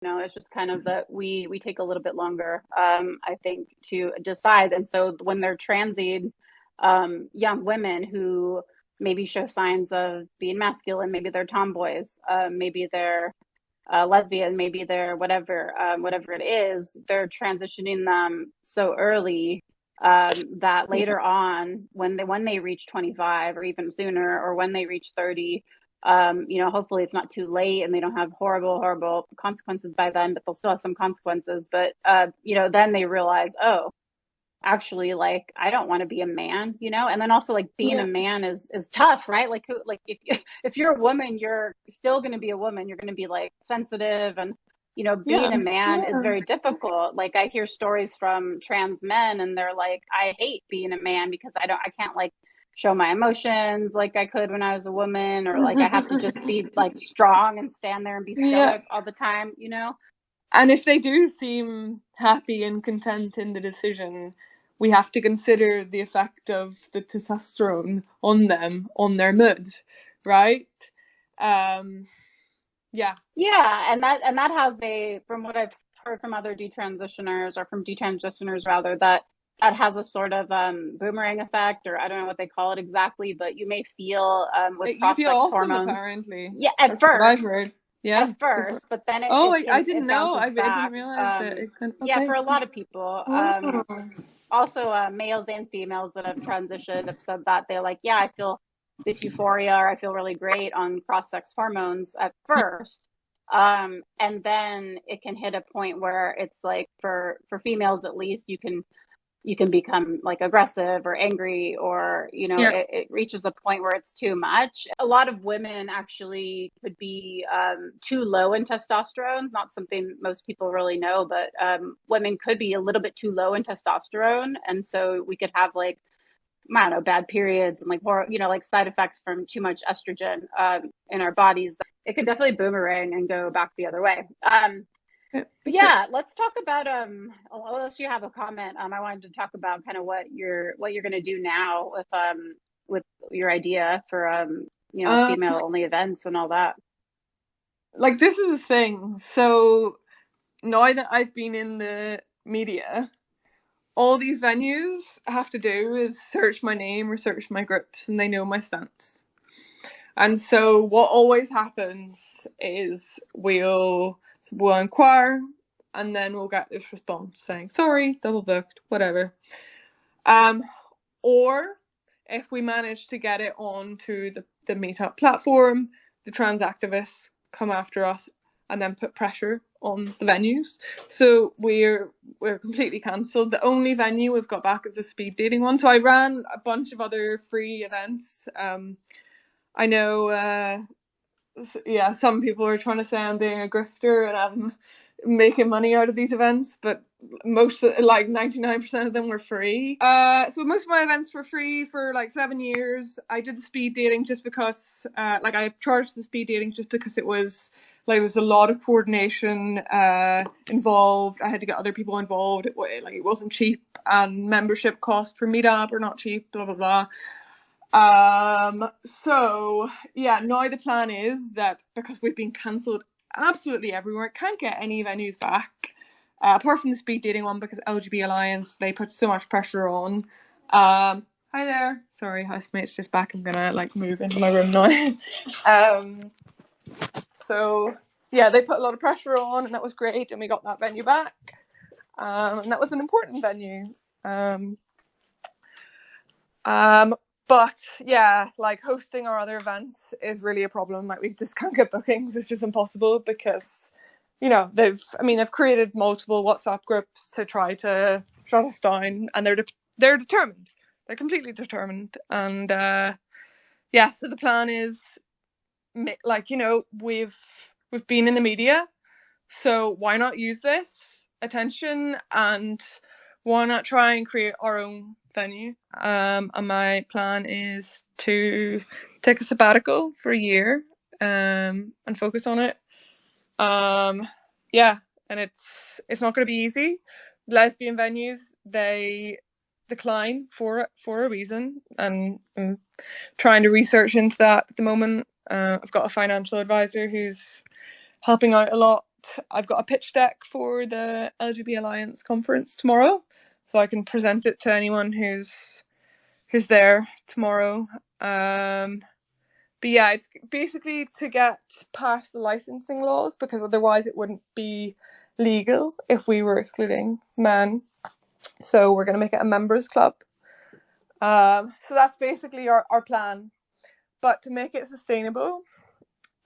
It's just kind of that we take a little bit longer, I think, to decide. And so when they're transing, young women who maybe show signs of being masculine, maybe they're tomboys, maybe they're lesbian, maybe they're whatever, whatever it is, they're transitioning them so early, that Yeah. later on, when they reach 25 or even sooner, or when they reach 30, hopefully it's not too late and they don't have horrible consequences by then, but they'll still have some consequences. But then they realize, oh, actually, like, I don't want to be a man, and then also, like, being a Yeah. man is tough, right? Like, who, like, if you're a woman, you're still going to be a woman. You're going to be like sensitive, and being Yeah. a man is Yeah. very difficult. Like, I hear stories from trans men, and they're like, I hate being a man because I can't, like, show my emotions like I could when I was a woman, or like I have to just be like strong and stand there and be Yeah. stoic all the time. And if they do seem happy and content in the decision, we have to consider the effect of the testosterone on them, on their mood, right? Um, yeah. Yeah, and that has a, from what I've heard from other detransitioners, or from detransitioners rather, that has a sort of boomerang effect, or I don't know what they call it exactly, but you may feel, with You feel cross-sex awesome, hormones. apparently. Yeah, at That's what I've first, heard. Yeah. at first, but then it, Oh, it I can didn't it know. bounces I didn't back. realize that it can. Yeah, Okay. for a lot of people. Oh. Also, males and females that have transitioned have said that they're like, yeah, I feel this euphoria, or I feel really great on cross-sex hormones at first. And then it can hit a point where it's like, for females at least, you can become like aggressive or angry, or Yeah. it reaches a point where it's too much. A lot of women actually could be, too low in testosterone. Not something most people really know, but women could be a little bit too low in testosterone, and so we could have, like, I don't know, bad periods, and like more, like side effects from too much estrogen, in our bodies. It can definitely boomerang and go back the other way. Yeah. But So, yeah, let's talk about, unless you have a comment. I wanted to talk about kind of what you're going to do now with your idea for, um, female only events and all that. like this is the thing. So now that I've been in the media, all these venues have to do is search my name or search my groups, and they know my stance. And so what always happens is we'll inquire, and then we'll get this response saying sorry, double booked, whatever. Um, or if we manage to get it onto the meetup platform, the trans activists come after us and then put pressure on the venues. So we're completely cancelled. The only venue we've got back is the speed dating one. So I ran a bunch of other free events. I know, yeah, some people are trying to say I'm being a grifter and I'm making money out of these events, but most, like 99% of them were free. So most of my events were free for like 7 years. I did the speed dating just because, like, I charged the speed dating just because it was like there was a lot of coordination involved. I had to get other people involved. It wasn't cheap, and membership costs for Meetup are not cheap. Blah blah blah. So yeah, now the plan is that because we've been cancelled absolutely everywhere, can't get any venues back, apart from the speed dating one because LGB Alliance, they put so much pressure on. Hi there. Sorry, housemate's just back. I'm gonna like move into my room now. um, so yeah, they put a lot of pressure on, and that was great, and we got that venue back. And that was an important venue. Um, um, but yeah, like hosting our other events is really a problem. Like we just can't get bookings. It's just impossible because, they've created multiple WhatsApp groups to try to shut us down, and they're determined. They're completely determined, and yeah. So the plan is, like, we've been in the media, so why not use this attention and why not try and create our own venue? And my plan is to take a sabbatical for a year, and focus on it. Yeah, and it's not going to be easy. Lesbian venues, they decline for a reason, and I'm trying to research into that at the moment. I've got a financial advisor who's helping out a lot I've got a pitch deck for the LGBT Alliance conference tomorrow, so I can present it to anyone who's there tomorrow. But yeah, it's basically to get past the licensing laws, because otherwise it wouldn't be legal if we were excluding men. So we're going to make it a members club. So that's basically our plan. But to make it sustainable,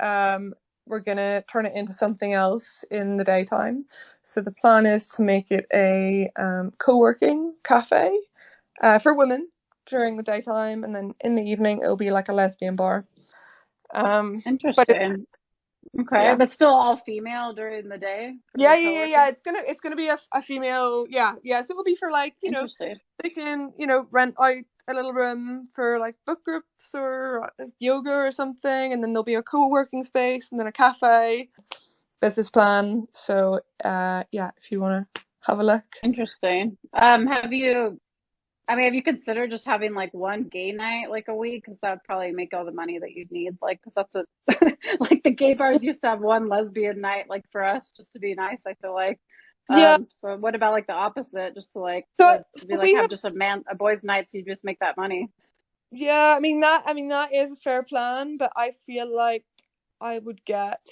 we're going to turn it into something else in the daytime. So the plan is to make it a co-working cafe for women during the daytime, and then in the evening it'll be like a lesbian bar. But it's, Okay, yeah. but still all female during the day for Yeah. the co-working? It's gonna be a female. Yeah. So it'll be for, like, Interesting. they can rent out a little room for like book groups or yoga or something, and then there'll be a co-working space and then a cafe. Business plan. So yeah, if you want to have a look. Interesting. Have you considered just having like one gay night like a week? Because that would probably make all the money that you'd need. Like, because that's what like the gay bars used to have one lesbian night, like for us, just to be nice. I feel like. Yeah. So what about like the opposite? Just to like So, to be like we have have. just a boys' night, so you just make that money. Yeah, that is a fair plan, but I feel like I would get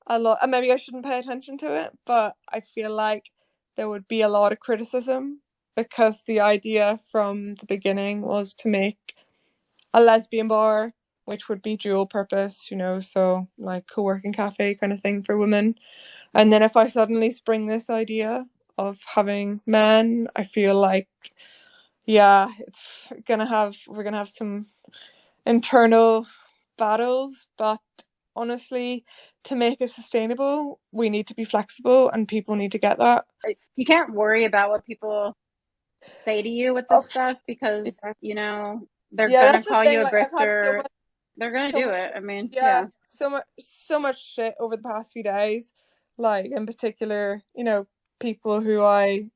a lot, and maybe I shouldn't pay attention to it, but I feel like there would be a lot of criticism, because the idea from the beginning was to make a lesbian bar, which would be dual purpose, so like co-working cafe kind of thing for women. And then if I suddenly spring this idea of having men, I feel like, yeah, we're gonna have some internal battles, but honestly, to make it sustainable, we need to be flexible, and people need to get that. You can't worry about what people say to you with Oh, this stuff because yeah. they're Yeah, gonna that's the call thing. you a Like, I've had grifter. They're gonna so do much, it. I mean, yeah, yeah. so much shit over the past few days. Like, in particular, people who I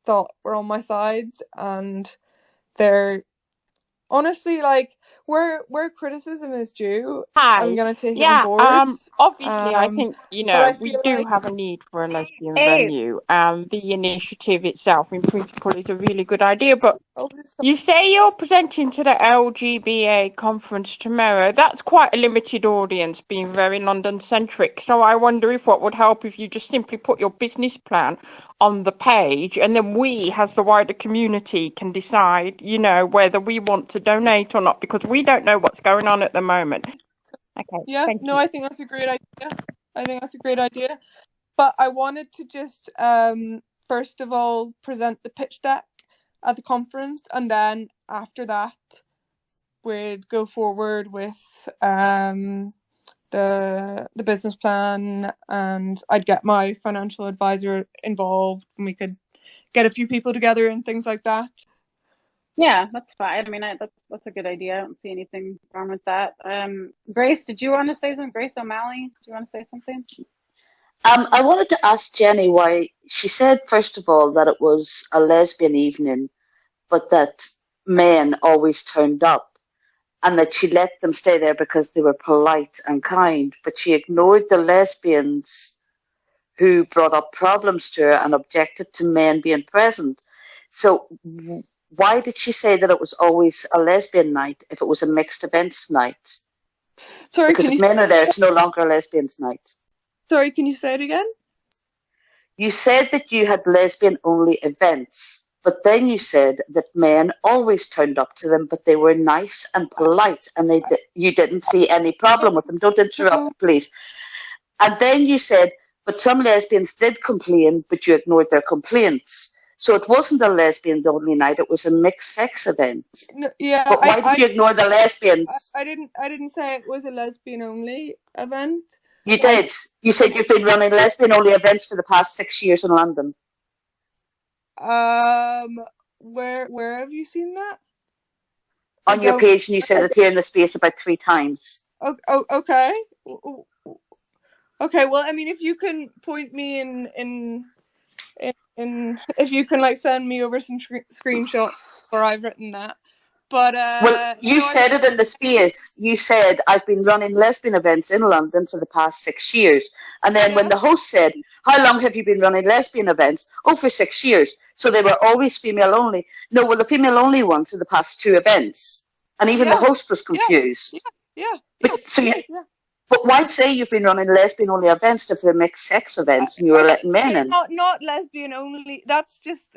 thought were on my side, and they're honestly, like, where criticism is due, I'm Hi. gonna take it on Yeah, board. obviously I think, But I we feel do like, have a need for a lesbian Hey, venue. The initiative itself in principle is a really good idea, but oh, you say you're presenting to the LGBA conference tomorrow. That's quite a limited audience, being very London-centric. So I wonder if what would help if you just simply put your business plan on the page, and then we, as the wider community, can decide, whether we want to donate or not, because we don't know what's going on at the moment. Okay, yeah, thank no, you. I think that's a great idea. But I wanted to just first of all present the pitch deck at the conference, and then after that we'd go forward with the business plan, and I'd get my financial advisor involved, and we could get a few people together and things like that. yeah, that's fine. I mean, that's a good idea. I don't see anything wrong with that. Grace, did you want to say something? Grace O'Malley, do you want to say something? I wanted to ask Jenny why she said, first of all, that it was a lesbian evening, but that men always turned up, and that she let them stay there because they were polite and kind, but she ignored the lesbians who brought up problems to her and objected to men being present. So why did she say that it was always a lesbian night if it was a mixed events night? Sorry, Because can if you men are there, it's no longer a lesbians night. say it again? You said that you had lesbian only events, but then you said that men always turned up to them, but they were nice and polite, and you didn't see any problem with them. Don't No, interrupt, please. And then you said, but some lesbians did complain, but you ignored their complaints. So it wasn't a lesbian only night, it was a mixed sex event. no, yeah, But why did you ignore the lesbians? I didn't say it was a lesbian only event. You I did. You said you've been running lesbian only events for the past 6 years in London. Where have you seen that? I On your don't. page, and you said it here in the space about 3 times. Okay. Okay. Well, I mean, if you can point me in if you can, like, send me over some screenshots where I've written that. But Well, you said it in the space. You said, I've been running lesbian events in London for the past 6 years. And then when yeah, the host said, how long have you been running lesbian events? Oh, for 6 years. So they were always female only. No, well, the female only ones are the past 2 events. And even the yeah, host was yeah, confused. yeah, But, so you, yeah. but why say you've been running lesbian only events if they're mixed sex events and you were letting men in? Not lesbian only. That's just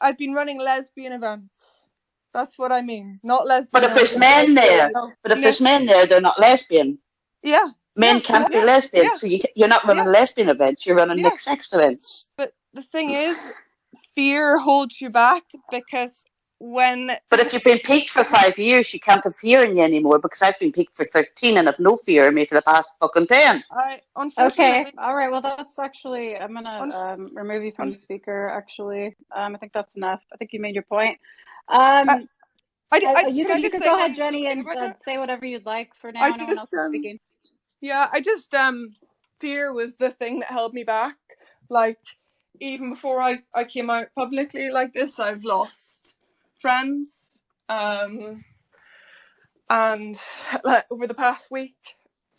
I've been running lesbian events. That's what I mean. Not But lesbian if there's only. men there, No, but if there's men there, they're not lesbian. yeah, Men yeah, can't be yeah, lesbian, yeah, so you're not running yeah, lesbian events, you're running yeah. mixed sex events. But the thing is, fear holds you back because when But if you've been peaked for 5 years, you can't have fear in you anymore because I've been peaked for 13 and I've no fear in me for the past fucking 10. I Okay. unfortunately All right. Well, that's actually, I'm going un, to remove you from un, the speaker, actually. I think that's enough. I think you made your point. I, Um, you can I could just go say ahead, one Jenny, thing and about that? say whatever you'd like for I now. No one else just is speaking. yeah, I just fear was the thing that held me back. Like even before I came out publicly like this, I've lost friends. And like over the past week,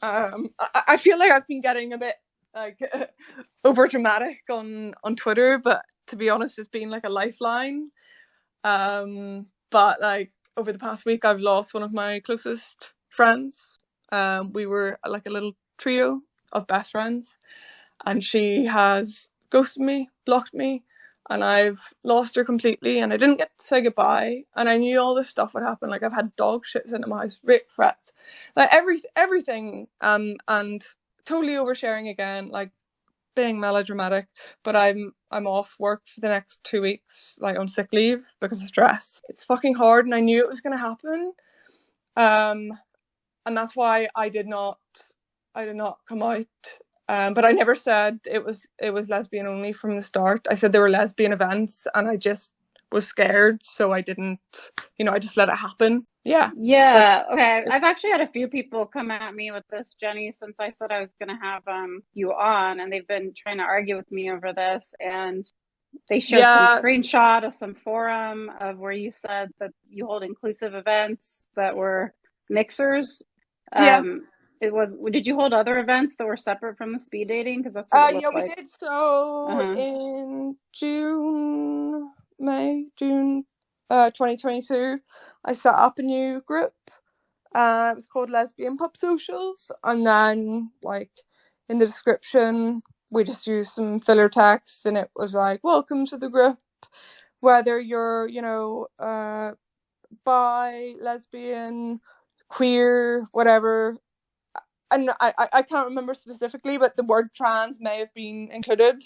I feel like I've been getting a bit like over dramatic on Twitter, but to be honest, it's been like a lifeline. But like over the past week, I've lost one of my closest friends. We were like a little trio of best friends, and she has ghosted me, blocked me, and I've lost her completely. And I didn't get to say goodbye. And I knew all this stuff would happen. Like I've had dog shit sent to my house, rape threats, like everything. And totally oversharing again, like being melodramatic. But I'm off work for the next 2 weeks, like on sick leave because of stress. It's fucking hard, and I knew it was gonna happen. And that's why I did not come out. But I never said it was lesbian only from the start. I said there were lesbian events, and I just was scared, so I didn't. I just let it happen. Yeah. Yeah. Okay. I've actually had a few people come at me with this, Jenny, since I said I was going to have you on, and they've been trying to argue with me over this. And they showed some Yeah. screenshot of some forum of where you said that you hold inclusive events that were mixers. Yeah. Did you hold other events that were separate from the speed dating? Because that's what it Yeah, looked we like. did. So Uh-huh. in June 2022, I set up a new group. It was called Lesbian Pub Socials, and then like in the description we just used some filler text, and it was like, welcome to the group, whether you're bi, lesbian, queer, whatever. And I can't remember specifically, but the word trans may have been included.